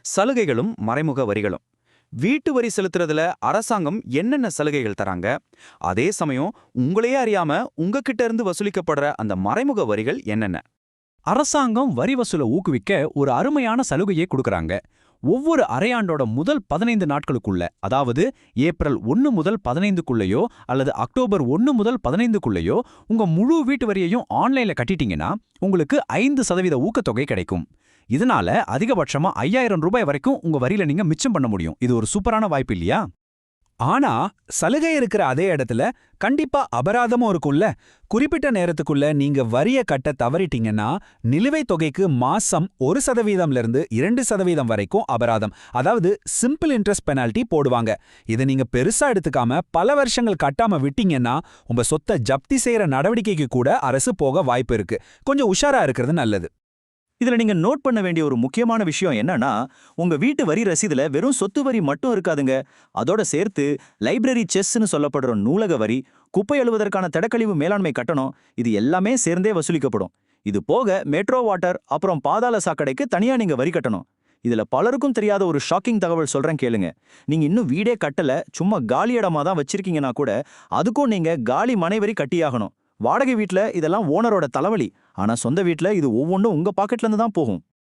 சலுகைகளும் மறைமுக வரிகளும். வீட்டு வரி செலுத்துறதுல அரசாங்கம் என்னென்ன சலுகைகள் தராங்க, அதே சமயம் உங்களையே அறியாம உங்ககிட்ட இருந்து வசூலிக்கப்படுற அந்த மறைமுக வரிகள் என்னென்ன? அரசாங்கம் வரி வசூலை ஊக்குவிக்க ஒரு அருமையான சலுகையை கொடுக்கறாங்க. ஒவ்வொரு அரையாண்டோட முதல் 15 நாட்களுக்குள்ள, அதாவது ஏப்ரல் 1 முதல் 15க்குள்ளேயோ அல்லது அக்டோபர் 1 முதல் 15க்குள்ளேயோ உங்க முழு வீட்டு வரியையும் ஆன்லைன்ல கட்டிட்டீங்கன்னா உங்களுக்கு 5% ஊக்கத்தொகை கிடைக்கும். இதனால அதிகபட்சமா 5000 ரூபாய் வரைக்கும் உங்க வரியில நீங்க மிச்சம் பண்ண முடியும். இது ஒரு சூப்பரான வாய்ப்பு இல்லையா? ஆனா சலுகை இருக்கிற அதே இடத்துல கண்டிப்பா அபராதமும் இருக்கும்ல. குறிப்பிட்ட நேரத்துக்குள்ள நீங்க வரிய கட்ட தவறிட்டீங்கன்னா நிலுவைத் தொகைக்கு மாசம் 1%ல இருந்து 2% வரைக்கும் அபராதம், அதாவது சிம்பிள் இன்ட்ரெஸ்ட் பெனால்டி போடுவாங்க. இதை நீங்க பெருசா எடுத்துக்காம பல வருஷங்கள் கட்டாம விட்டீங்கன்னா உங்க சொத்தை ஜப்தி செய்யற நடவடிக்கைக்கு கூட அரசு போக வாய்ப்பு இருக்கு. கொஞ்சம் உஷாரா இருக்கிறது நல்லது. இதுல நீங்க நோட் பண்ண வேண்டிய ஒரு முக்கியமான விஷயம் என்னன்னா, உங்க வீட்டு வரி ரசீதுல வெறும் சொத்து வரி மட்டும் இருக்காதுங்க. அதோட சேர்த்து லைப்ரரி செஸ்ன்னு சொல்லப்படுற நூலக வரி, குப்பை அழுவதற்கான திடக்கழிவு மேலாண்மை கட்டணம், இது எல்லாமே சேர்ந்தே வசூலிக்கப்படும். இது போக மெட்ரோ வாட்டர் அப்புறம் பாதாள சாக்கடைக்கு தனியா நீங்க வரி கட்டணும். இதுல பலருக்கும் தெரியாத ஒரு ஷாக்கிங் தகவல் சொல்றேன் கேளுங்க. நீங்க இன்னும் வீடே கட்டல, சும்மா காலி இடமா தான் வச்சிருக்கீங்கன்னா கூட அதுக்கும் நீங்க காலி மனை வரி கட்டியாகணும். வாடகை வீட்ல இதெல்லாம் ஓனரோட தலைவலி. ஆனா சொந்த வீட்ல இது ஒவ்வொன்றும் உங்க பாக்கெட்ல இருந்து தான் போகும்.